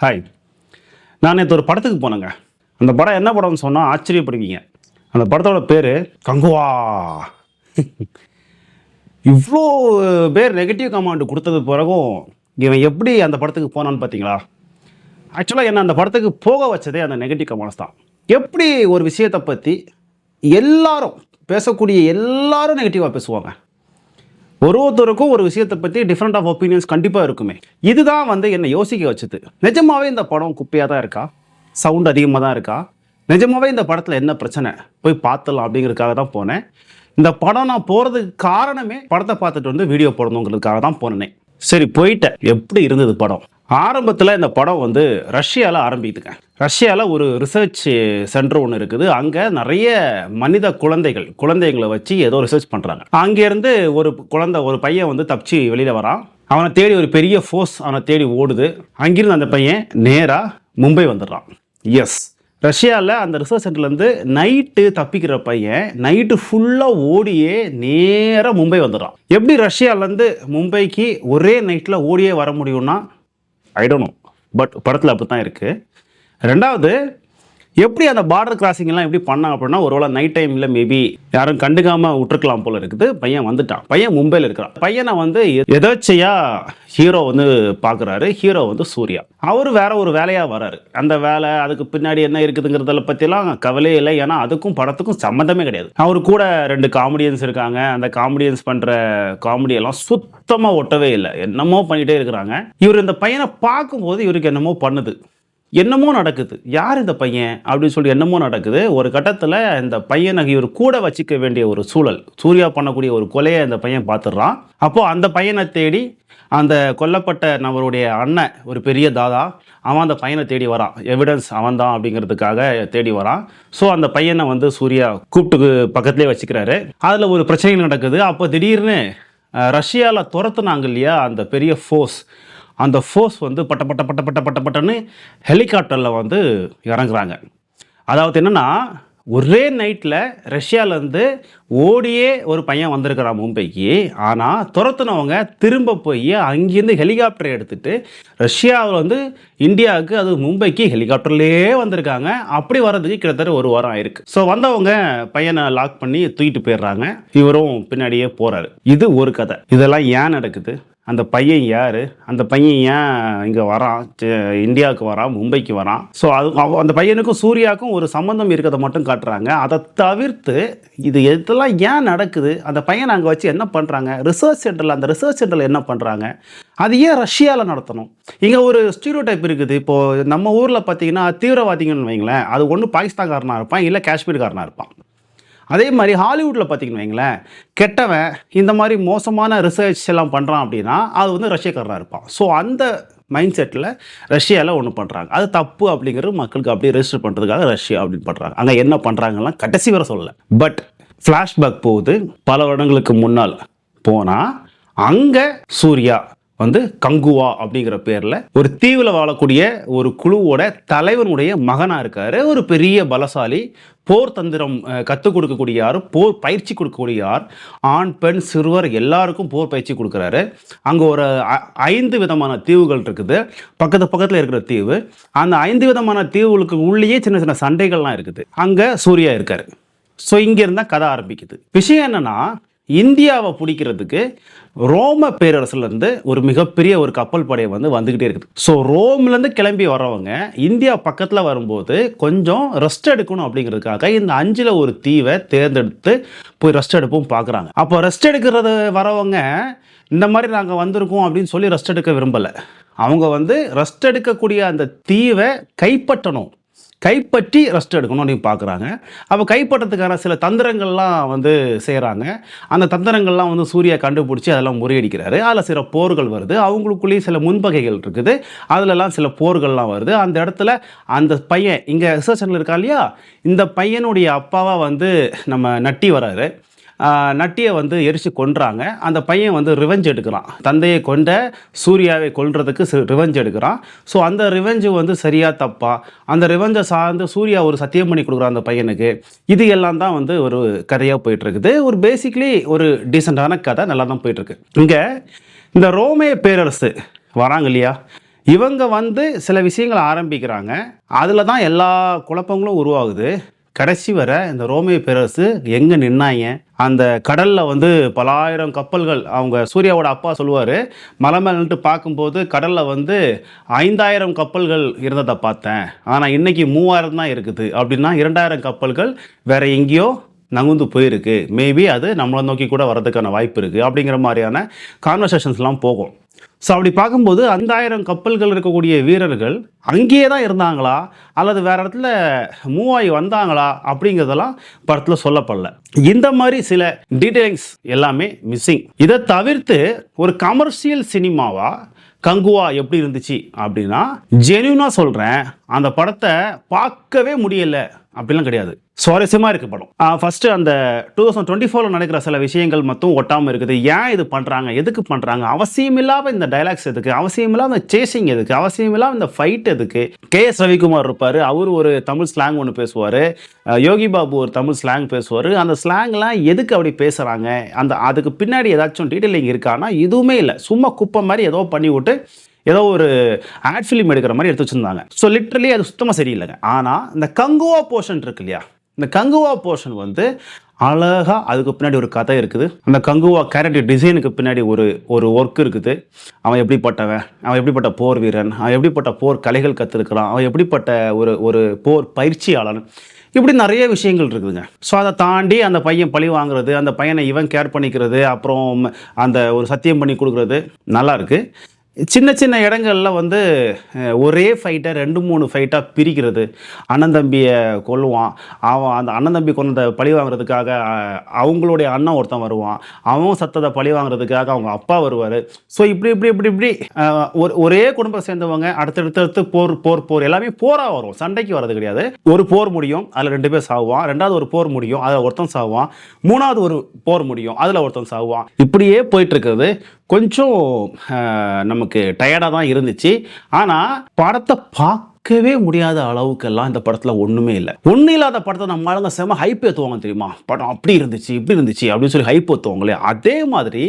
Hi. நான் நேற்று ஒரு படத்துக்கு போனேங்க. அந்த படம் என்ன படம்னு சொன்னால் ஆச்சரியப்படுவீங்க. அந்த படத்தோட பேர் கங்குவா. இவ்வளோ பேர் நெகட்டிவ் கமெண்ட் கொடுத்தது பிறகும் இவன் எப்படி அந்த படத்துக்கு போனான்னு பார்த்தீங்களா? ஆக்சுவலாக என்ன அந்த படத்துக்கு போக வச்சதே அந்த நெகட்டிவ் கமெண்ட்ஸ் தான். எப்படி ஒரு விஷயத்தை பற்றி எல்லாரும் பேசக்கூடிய எல்லாரும் நெகட்டிவாக பேசுவாங்க. ஒருத்தருக்கும் ஒரு விஷயத்தை பற்றி டிஃப்ரெண்ட் ஆஃப் ஒப்பீனியன்ஸ் கண்டிப்பாக இருக்குமே. இதுதான் என்னை யோசிக்க வச்சுது. நிஜமாவே இந்த படம் குப்பையாக தான் இருக்கா? சவுண்ட் அதிகமாக தான் இருக்கா? நிஜமாவே இந்த படத்தில் என்ன பிரச்சனை? போய் பார்த்துடலாம் அப்படிங்கிறதுக்காக தான் போனேன். இந்த படம் நான் போகிறதுக்கு காரணமே படத்தை பார்த்துட்டு வீடியோ போடணுங்கிறதுக்காக தான் போனேன். சரி, போயிட்டேன். எப்படி இருந்தது படம்? ஆரம்பத்தில் இந்த படம் ரஷ்யாவில் ஆரம்பிக்குதுங்க. ரஷ்யாவில் ஒரு ரிசர்ச் சென்டர் ஒன்று இருக்குது. அங்கே நிறைய மனித குழந்தைகளை வச்சு ஏதோ ரிசர்ச் பண்ணுறாங்க. அங்கேருந்து ஒரு பையன் தப்பிச்சு வெளியில் வரான். அவனை தேடி ஒரு பெரிய ஃபோர்ஸ் அவனை தேடி ஓடுது. அங்கிருந்து அந்த பையன் நேராக மும்பை வந்துடுறான். எஸ், ரஷ்யாவில் அந்த ரிசர்ச் சென்டர்லேருந்து நைட்டு தப்பிக்கிற பையன் நைட்டு ஃபுல்லாக ஓடியே நேராக மும்பை வந்துடுறான். எப்படி ரஷ்யாவிலேருந்து மும்பைக்கு ஒரே நைட்டில் ஓடியே வர முடியும்னா ஐ டோன்ட் நோ, பட் படத்தில் அப்படி தான் இருக்குது. ரெண்டாவது, எப்படி அந்த பார்டர் கிராசிங்லாம் எப்படி பண்ணாங்க அப்படின்னா, ஒருவேளை நைட் டைமில் மேபி யாரும் கண்டுக்காமல் விட்டுருக்கலாம் போல இருக்குது. பையன் வந்துட்டான். பையன் மும்பையில் இருக்கிறான். பையனை எதாச்சையாக ஹீரோ பார்க்குறாரு. ஹீரோ சூர்யா. அவர் வேற ஒரு வேலையாக வராரு. அந்த வேலை அதுக்கு பின்னாடி என்ன இருக்குதுங்கிறத பற்றிலாம் கவலையே இல்லை. ஏன்னா அதுக்கும் படத்துக்கும் சம்மந்தமே கிடையாது. அவர் கூட 2 காமெடியன்ஸ் இருக்காங்க. அந்த காமெடியன்ஸ் பண்ணுற காமெடியெல்லாம் சுத்தமாக ஒட்டவே இல்லை. என்னமோ பண்ணிகிட்டே இருக்கிறாங்க. இவர் இந்த பையனை பார்க்கும்போது இவருக்கு என்னமோ பண்ணுது. என்னமோ நடக்குது. யார் இந்த பையன் அப்படின்னு சொல்லி என்னமோ நடக்குது. ஒரு கட்டத்தில் இந்த பையனை இவர் கூட வச்சிக்க வேண்டிய ஒரு சூழல். சூர்யா பண்ணக்கூடிய ஒரு கொலையை இந்த பையன் பார்த்துடுறான். அப்போது அந்த பையனை தேடி அந்த கொல்லப்பட்ட நபருடைய அண்ணன், ஒரு பெரிய தாதா, அவன் அந்த பையனை தேடி வரான். எவிடன்ஸ் அவன் தான் அப்படிங்கிறதுக்காக தேடி வரான். ஸோ அந்த பையனை சூர்யா கூப்பிட்டு பக்கத்துலேயே வச்சுக்கிறாரு. அதில் ஒரு பிரச்சனை நடக்குது. அப்போ திடீர்னு ரஷ்யாவில் துரத்துனாங்க இல்லையா அந்த பெரிய ஃபோர்ஸ், அந்த ஃபோர்ஸ் பட்ட பட்ட பட்ட பட்ட பட்ட பட்டன்னு ஹெலிகாப்டரில் இறங்குறாங்க. அதாவது என்னென்னா, ஒரே நைட்டில் ரஷ்யாவிலேருந்து ஓடியே ஒரு பையன் வந்திருக்கிறான் மும்பைக்கு. ஆனால் துரத்துனவங்க திரும்ப போய் அங்கேருந்து ஹெலிகாப்டரை எடுத்துகிட்டு ரஷ்யாவில் இந்தியாவுக்கு, அது மும்பைக்கு ஹெலிகாப்டர்லேயே வந்திருக்காங்க. அப்படி வர்றதுக்கு கிட்டத்தட்ட 1 வாரம் ஆயிருக்கு. ஸோ வந்தவங்க பையனை லாக் பண்ணி தூக்கிட்டு போயிடுறாங்க. இவரும் பின்னாடியே போகிறாரு. இது ஒரு கதை. இதெல்லாம் ஏன் நடக்குது? அந்த பையன் யார்? அந்த பையன் ஏன் இங்கே வரான்? இந்தியாவுக்கு வரான், மும்பைக்கு வரான். ஸோ அந்த பையனுக்கும் சூர்யாவுக்கும் ஒரு சம்மந்தம் இருக்கிறத மட்டும் காட்டுறாங்க. அதை தவிர்த்து இதெல்லாம் ஏன் நடக்குது? அந்த பையனை அங்கே வச்சு என்ன பண்ணுறாங்க? அந்த ரிசர்ச் சென்டரில் என்ன பண்ணுறாங்க? அது ஏன் ரஷ்யாவில் நடத்தணும்? இங்கே ஒரு ஸ்டீரியோ டைப் இருக்குது. இப்போது நம்ம ஊரில் பார்த்தீங்கன்னா தீவிரவாதிகள்னு வைங்களேன், அது ஒன்று பாகிஸ்தான்காரனாக இருப்பான், இல்லை காஷ்மீர்காரனாக இருப்பான். அதே மாதிரி ஹாலிவுட்டில் பார்த்தீங்கன்னு வைங்களேன், கெட்டவன் இந்த மாதிரி மோசமான ரிசர்ச் எல்லாம் பண்ணுறான் அப்படின்னா அது ரஷ்யக்காரனாக இருப்பான். ஸோ அந்த மைண்ட் செட்டில் ரஷ்யாவில் ஒன்று பண்ணுறாங்க. அது தப்பு அப்படிங்கிறது மக்களுக்கு அப்படியே ரெஜிஸ்டர் பண்ணுறதுக்காக ரஷ்யா அப்படின்னு பண்ணுறாங்க. அங்கே என்ன பண்ணுறாங்கலாம் கடைசி வரை சொல்லலை. பட் ஃப்ளாஷ்பேக் போகுது. பல வருடங்களுக்கு முன்னால் போனால் அங்கே சூர்யா கங்குவா அப்படிங்கிற பேரில் ஒரு தீவில் வாழக்கூடிய ஒரு குழுவோட தலைவனுடைய மகனாக இருக்கார். ஒரு பெரிய பலசாலி, போர் தந்திரம் கற்றுக் கொடுக்கக்கூடிய யார், போர் பயிற்சி கொடுக்கக்கூடிய யார், ஆண் பெண் சிறுவர் எல்லாருக்கும் போர் பயிற்சி கொடுக்குறாரு. அங்கே ஒரு 5 விதமான தீவுகள் இருக்குது. பக்கத்தில் இருக்கிற தீவு. அந்த 5 விதமான தீவுகளுக்கு உள்ளேயே சின்ன சின்ன சண்டைகள்லாம் இருக்குது. அங்கே சூர்யா இருக்கார். ஸோ இங்கேருந்து தான் கதை ஆரம்பிக்குது. விஷயம் என்னென்னா, இந்தியாவை பிடிக்கிறதுக்கு ரோம பேரரசுலேருந்து ஒரு மிகப்பெரிய ஒரு கப்பல் படை வந்துக்கிட்டே இருக்குது. ஸோ ரோம்லேருந்து கிளம்பி வரவங்க இந்தியா பக்கத்தில் வரும்போது கொஞ்சம் ரெஸ்ட் எடுக்கணும் அப்படிங்கிறதுக்காக இந்த 5ல் ஒரு தீவை தேர்ந்தெடுத்து போய் ரெஸ்ட் எடுப்போம் பார்க்குறாங்க. அப்போ ரெஸ்ட் எடுக்கிறது வரவங்க இந்த மாதிரி நாங்கள் வந்திருக்கோம் அப்படின்னு சொல்லி ரெஸ்ட் எடுக்க விரும்பலை. அவங்க ரெஸ்ட் எடுக்கக்கூடிய அந்த தீவை கைப்பற்றி ரெஸ்ட் எடுக்கணும் அப்படின்னு பார்க்குறாங்க. அப்போ கைப்பற்றதுக்கான சில தந்திரங்கள்லாம் செய்கிறாங்க. அந்த தந்திரங்கள்லாம் சூர்யா கண்டுபிடிச்சி அதெல்லாம் முறியடிக்கிறாரு. அதில் சில போர்கள் வருது. அவங்களுக்குள்ளேயே சில முன்பகைகள் இருக்குது. அதிலெல்லாம் சில போர்கள்லாம் வருது. அந்த இடத்துல அந்த பையன் இங்கே ரிசர்ச் சென்டரில் இருக்கா இல்லையா, இந்த பையனுடைய அப்பாவாக நம்ம நட்டி வராரு. நட்டியை எரிச்சு கொன்றாங்க. அந்த பையன் ரிவெஞ்ச் எடுக்கிறான். தந்தையை கொண்ட சூர்யாவை கொல்றதுக்கு ரிவெஞ்ச் எடுக்கிறான். ஸோ அந்த ரிவெஞ்சு சரியா தப்பா, அந்த ரிவெஞ்சை சார்ந்து சூர்யா ஒரு சத்தியம் பண்ணி கொடுக்குறான் அந்த பையனுக்கு. இது எல்லாம் தான் ஒரு கதையாக போயிட்டுருக்குது. ஒரு பேசிக்லி ஒரு டீசெண்டான கதை, நல்லா தான் போயிட்டுருக்கு. இங்கே இந்த ரோமே பேரரசு வராங்க இல்லையா, இவங்க வந்து சில விஷயங்களை ஆரம்பிக்கிறாங்க, அதில் தான் எல்லா குழப்பங்களும் உருவாகுது. கடைசி வரை இந்த ரோமிய பேரரசு எங்கே நின்னாங்க, அந்த கடலில் வந்து பலாயிரம் கப்பல்கள், அவங்க சூர்யாவோட அப்பா சொல்லுவார், மலை மேலே நின்று பார்க்கும்போது கடலில் வந்து 5000 கப்பல்கள் இருந்ததை பார்த்தேன், ஆனால் இன்றைக்கி 3000 தான் இருக்குது. அப்படின்னா 2000 கப்பல்கள் வேறு எங்கேயோ நகுந்து போயிருக்கு, மேபி அது நம்மளை நோக்கி கூட வர்றதுக்கான வாய்ப்பு இருக்குது அப்படிங்கிற மாதிரியான கான்வர்சேஷன்ஸ்லாம் போகும். ஸோ அப்படி பார்க்கும்போது 5000 கப்பல்கள் இருக்கக்கூடிய வீரர்கள் அங்கேயே தான் இருந்தாங்களா அல்லது வேறு இடத்துல மூவ் ஆகி வந்தாங்களா அப்படிங்கிறதெல்லாம் படத்தில் சொல்லப்படல. இந்த மாதிரி சில டீட்டெயில்ஸ் எல்லாமே மிஸ்ஸிங். இதை தவிர்த்து ஒரு கமர்ஷியல் சினிமாவா கங்குவா எப்படி இருந்துச்சு அப்படின்னா, ஜென்யூனாக சொல்கிறேன், அந்த படத்தை பார்க்கவே முடியலை அப்படிலாம் கிடையாது. சுவாரஸ்யமாக இருக்குது படம். ஃபஸ்ட்டு அந்த 2024 நடக்கிற சில விஷயங்கள் மட்டும் ஒட்டாமல் இருக்குது. ஏன் இது பண்ணுறாங்க, எதுக்கு பண்ணுறாங்க, அவசியமில்லாமல் இந்த டைலாக்ஸ் எதுக்கு, அவசியமில்லாமல் இந்த சேசிங் எதுக்கு, அவசியமில்லாமல் இந்த ஃபைட் எதுக்கு. KS ரவிக்குமார் இருப்பார், அவர் ஒரு தமிழ் ஸ்லாங் ஒன்று பேசுவார், யோகி பாபு ஒரு தமிழ் ஸ்லாங் பேசுவார். அந்த ஸ்லாங்லாம் எதுக்கு அப்படி பேசுகிறாங்க, அதுக்கு பின்னாடி ஏதாச்சும் டீட்டெயிலிங் இருக்கான்னா எதுவுமே இல்லை. சும்மா குப்பை மாதிரி ஏதோ பண்ணி விட்டு ஏதோ ஒரு ஆட் ஃபிலிம் எடுக்கிற மாதிரி எடுத்து வச்சுருந்தாங்க. ஸோ லிட்ரலி அது சுத்தமாக சரியில்லைங்க. ஆனால் இந்த கங்குவா போர்ஷன் இருக்கு இல்லையா, இந்த கங்குவா போர்ஷன் வந்து அழகாக அதுக்கு பின்னாடி ஒரு கதை இருக்குது. அந்த கங்குவா கேரக்டர் டிசைனுக்கு பின்னாடி ஒரு ஒர்க் இருக்குது. அவன் எப்படிப்பட்டவன், அவன் எப்படிப்பட்ட போர் வீரன், அவன் எப்படிப்பட்ட போர் கலைகள் கற்றுருக்கிறான், அவன் எப்படிப்பட்ட ஒரு போர் பயிற்சியாளன், இப்படி நிறைய விஷயங்கள் இருக்குதுங்க. ஸோ அதை தாண்டி அந்த பையன் பழி வாங்குறது, அந்த பையனை இவன் கேர் பண்ணிக்கிறது, அப்புறம் அந்த ஒரு சத்தியம் பண்ணி கொடுக்குறது நல்லா இருக்குது. சின்ன சின்ன இடங்களில் வந்து ஒரே ஃபைட்டை 2-3 ஃபைட்டாக பிரிக்கிறது. அண்ணன் தம்பியை கொல்லுவான், அவன் அந்த அண்ணன் தம்பி கொண்டதை பழி வாங்குறதுக்காக அவங்களுடைய அண்ணன் ஒருத்தன் வருவான், அவன் சத்தத்தை பழி வாங்குறதுக்காக அவங்க அப்பா வருவார். ஸோ இப்படி ஒரே குடும்பத்தை சேர்ந்தவங்க அடுத்தடுத்து போர் எல்லாமே போராக வரும், சண்டைக்கு வர்றது கிடையாது. ஒரு போர் முடியும், அதில் 2 பேர் சாவுவான், 2வது ஒரு போர் முடியும், அதில் ஒருத்தன் சாவுவான், 3வது ஒரு போர் முடியும், அதில் ஒருத்தன் சாவுவான். இப்படியே போயிட்டுருக்கிறது கொஞ்சம் நமக்கு டயர்டாக தான் இருந்துச்சு. ஆனால் படத்தை பார்க்கவே முடியாத அளவுக்கெல்லாம் இந்த படத்தில் ஒன்றுமே இல்லை. ஒன்றும் இல்லாத படத்தை நம்ம ஆளுங்க செம ஹைப் ஏற்றுவாங்க தெரியுமா, படம் அப்படி இருந்துச்சு இப்படி இருந்துச்சு அப்படின்னு சொல்லி ஹைப் ஏற்றுவாங்களே, அதே மாதிரி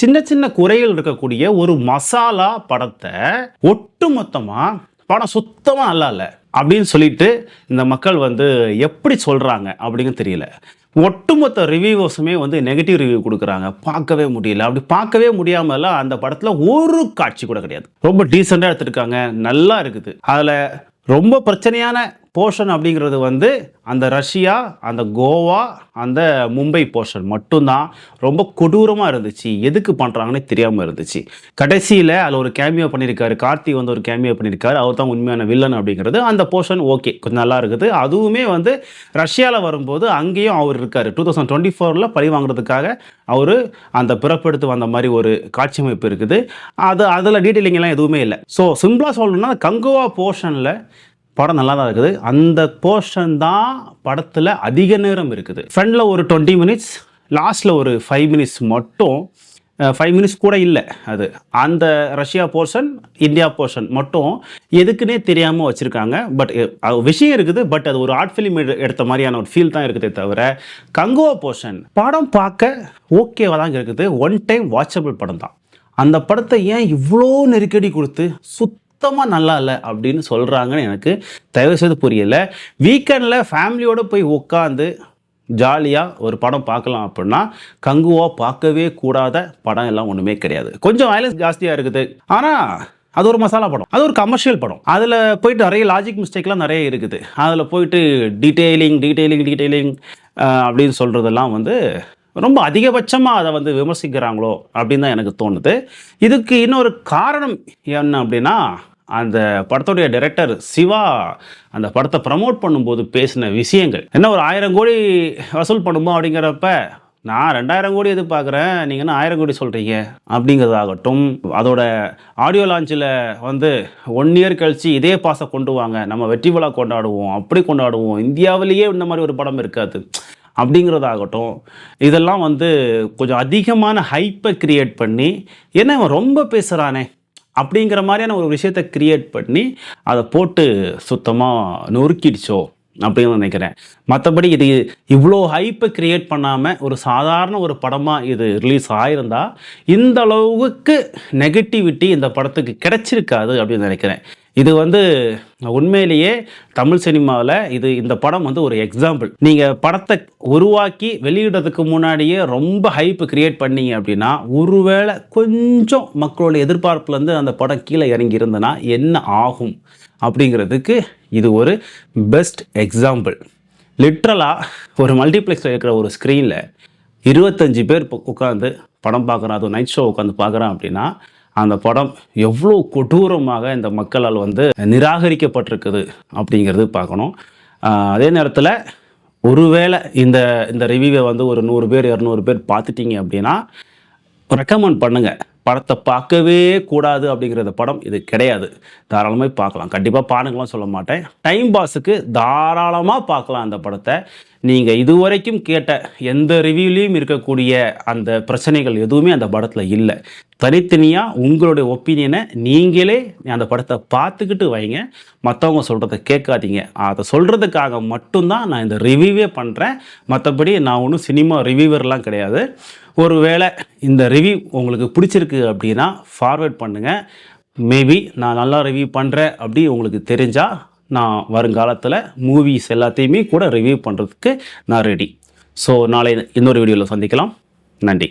சின்ன சின்ன குறைகள் இருக்கக்கூடிய ஒரு மசாலா படத்தை ஒட்டு மொத்தமாக படம் சுத்தமாக நல்லா இல்லை அப்படின்னு சொல்லிட்டு இந்த மக்கள் வந்து எப்படி சொல்கிறாங்க அப்படிங்கிறது தெரியல. ஒட்டுமொத்த ரிவ்யூவர்ஸுமே வந்து நெகட்டிவ் ரிவ்யூ கொடுக்குறாங்க, பார்க்கவே முடியல. அப்படி பார்க்கவே முடியாமலாம் அந்த படத்தில் ஒரு காட்சி கூட கிடையாது. ரொம்ப டீசெண்டாக எடுத்துருக்காங்க, நல்லா இருக்குது. அதில் ரொம்ப பிரச்சனையான போர்ஷன் அப்படிங்கிறது வந்து அந்த ரஷ்யா, அந்த கோவா, அந்த மும்பை போர்ஷன் மட்டும்தான் ரொம்ப கொடூரமாக இருந்துச்சு. எதுக்கு பண்ணுறாங்கன்னு தெரியாமல் இருந்துச்சு. கடைசியில் அதில் ஒரு கேமியோ பண்ணியிருக்காரு, கார்த்தி வந்து ஒரு கேமியோ பண்ணியிருக்காரு, அவர் தான் உண்மையான வில்லன் அப்படிங்கிறது. அந்த போர்ஷன் ஓகே, கொஞ்சம் நல்லா இருக்குது. அதுவுமே வந்து ரஷ்யாவில் வரும்போது அங்கேயும் அவர் இருக்கார். 2024 பழி வாங்குறதுக்காக அவர் அந்த பிறப்பெடுத்து வந்த மாதிரி ஒரு காட்சி அமைப்பு இருக்குது. அதில் டீட்டெயிலிங்கெல்லாம் எதுவுமே இல்லை. ஸோ சிம்பிளாக சொல்லணும்னா கங்குவா போர்ஷனில் படம் நல்லா தான் இருக்குது. அந்த போர்ஷன் தான் படத்தில் அதிக நேரம் இருக்குது. ஃப்ரண்டில் ஒரு 20 மினிட்ஸ், லாஸ்ட்டில் ஒரு 5 மினிட்ஸ் மட்டும், 5 மினிட்ஸ் கூட இல்லை. அது அந்த ரஷ்யா போர்ஷன், இந்தியா போர்ஷன் மட்டும் எதுக்குன்னே தெரியாமல் வச்சுருக்காங்க. பட் விஷயம் இருக்குது, பட் அது ஒரு ஆர்ட் ஃபிலிம் எடுத்த மாதிரியான ஒரு ஃபீல் தான் இருக்குதே தவிர, கங்குவா போர்ஷன் படம் பார்க்க ஓகேவாக தான் இருக்குது. ஒன் டைம் வாட்சபிள் படம் தான். அந்த படத்தை ஏன் இவ்வளோ நெருக்கடி கொடுத்து சுத்தமாக நல்லா இல்லை அப்படின்னு சொல்கிறாங்கன்னு எனக்கு தயவுசெய்து புரியலை. வீக்கெண்டில் ஃபேமிலியோடு போய் உட்காந்து ஜாலியாக ஒரு படம் பார்க்கலாம் அப்படின்னா கங்குவா பார்க்கவே கூடாத படம் எல்லாம் ஒன்றுமே கிடையாது. கொஞ்சம் வயலன்ஸ் ஜாஸ்தியாக இருக்குது, ஆனால் அது ஒரு மசாலா படம், அது ஒரு கமர்ஷியல் படம். அதில் போயிட்டு நிறைய லாஜிக் மிஸ்டேக்லாம் நிறைய இருக்குது. அதில் போயிட்டு டீட்டெயிலிங் அப்படின்னு சொல்கிறதெல்லாம் வந்து ரொம்ப அதிகபட்சமாக அதை வந்து விமர்சிக்கிறாங்களோ அப்படின்னு தான் எனக்கு தோணுது. இதுக்கு இன்னொரு காரணம் என்ன அப்படின்னா, அந்த படத்துடைய டைரக்டர் சிவா அந்த படத்தை ப்ரமோட் பண்ணும்போது பேசின விஷயங்கள். என்ன ஒரு 1000 கோடி வசூல் பண்ணுமோ அப்படிங்கிறப்ப நான் 2000 கோடி எதிர்பார்க்குறேன், நீங்கள் என்ன 1000 கோடி சொல்கிறீங்க அப்படிங்கிறதாகட்டும், அதோட ஆடியோ லான்ச்சில் வந்து 1 இயர் கழித்து இதே பாசை கொண்டு வாங்க, நம்ம வெற்றி விழா கொண்டாடுவோம், அப்படி கொண்டாடுவோம், இந்தியாவிலேயே இந்த மாதிரி ஒரு படம் இருக்காது அப்படிங்கிறதாகட்டும், இதெல்லாம் வந்து கொஞ்சம் அதிகமான ஹைப்பை கிரியேட் பண்ணி, ஏன்னா இவன் ரொம்ப பேசுகிறானே அப்படிங்கிற மாதிரியான ஒரு விஷயத்தை கிரியேட் பண்ணி அதை போட்டு சுத்தமாக நொறுக்கிடுச்சோ அப்படின்னு நினைக்கிறேன். மற்றபடி இது இவ்வளோ ஹைப்பை கிரியேட் பண்ணாமல் ஒரு சாதாரண ஒரு படமாக இது ரிலீஸ் ஆகிருந்தா இந்த அளவுக்கு நெகட்டிவிட்டி இந்த படத்துக்கு கிடைச்சிருக்காது அப்படின்னு நினைக்கிறேன். இது உண்மையிலேயே தமிழ் சினிமாவில் இந்த படம் ஒரு எக்ஸாம்பிள். நீங்கள் படத்தை உருவாக்கி வெளியிடுறதுக்கு முன்னாடியே ரொம்ப ஹைப்பு கிரியேட் பண்ணீங்க அப்படின்னா ஒருவேளை கொஞ்சம் மக்களோட எதிர்பார்ப்புலேருந்து அந்த படம் கீழே இறங்கி இருந்தனா என்ன ஆகும் அப்படிங்கிறதுக்கு இது ஒரு பெஸ்ட் எக்ஸாம்பிள். லிட்ரலாக ஒரு மல்டிப்ளெக்ஸில் இருக்கிற ஒரு ஸ்க்ரீனில் 25 பேர் உட்காந்து படம் பார்க்குறான், அது நைட் ஷோ உட்காந்து பார்க்குறான் அப்படின்னா அந்த படம் எவ்வளோ கொடூரமாக இந்த மக்களால் நிராகரிக்கப்பட்டிருக்குது அப்படிங்கிறது பார்க்கணும். அதே நேரத்தில் ஒருவேளை இந்த ரிவ்யூவை ஒரு 100 பேர் 200 பேர் பார்த்துட்டீங்க அப்படின்னா ரெக்கமெண்ட் பண்ணுங்கள். படத்தை பார்க்கவே கூடாது அப்படிங்கிறத படம் இது கிடையாது. தாராளமாக பார்க்கலாம், கண்டிப்பாக பாருங்களாம் சொல்ல மாட்டேன். டைம் பாஸுக்கு தாராளமாக பார்க்கலாம் அந்த படத்தை. நீங்கள் இதுவரைக்கும் கேட்ட எந்த ரிவ்யூலையும் இருக்கக்கூடிய அந்த பிரச்சனைகள் எதுவுமே அந்த படத்தில் இல்லை. தனித்தனியாக உங்களுடைய ஒப்பீனியனை நீங்களே அந்த படத்தை பார்த்துக்கிட்டு வைங்க. மற்றவங்க சொல்கிறத கேட்காதீங்க. அதை சொல்கிறதுக்காக மட்டும்தான் நான் இந்த ரிவ்யூவே பண்ணுறேன். மற்றபடி நான் ஒன்றும் சினிமா ரிவ்யூவர்லாம் கிடையாது. ஒருவேளை இந்த ரிவ்யூ உங்களுக்கு பிடிச்சிருக்கு அப்படின்னா ஃபார்வேர்ட் பண்ணுங்கள். மேபி நான் நல்லா ரிவ்யூ பண்ணுறேன் அப்படி உங்களுக்கு தெரிஞ்சால் நான் வருங்காலத்தில் மூவிஸ் எல்லாத்தையுமே கூட ரிவ்யூ பண்ணுறதுக்கு நான் ரெடி. ஸோ நாளை இன்னொரு வீடியோவில் சந்திக்கலாம். நன்றி.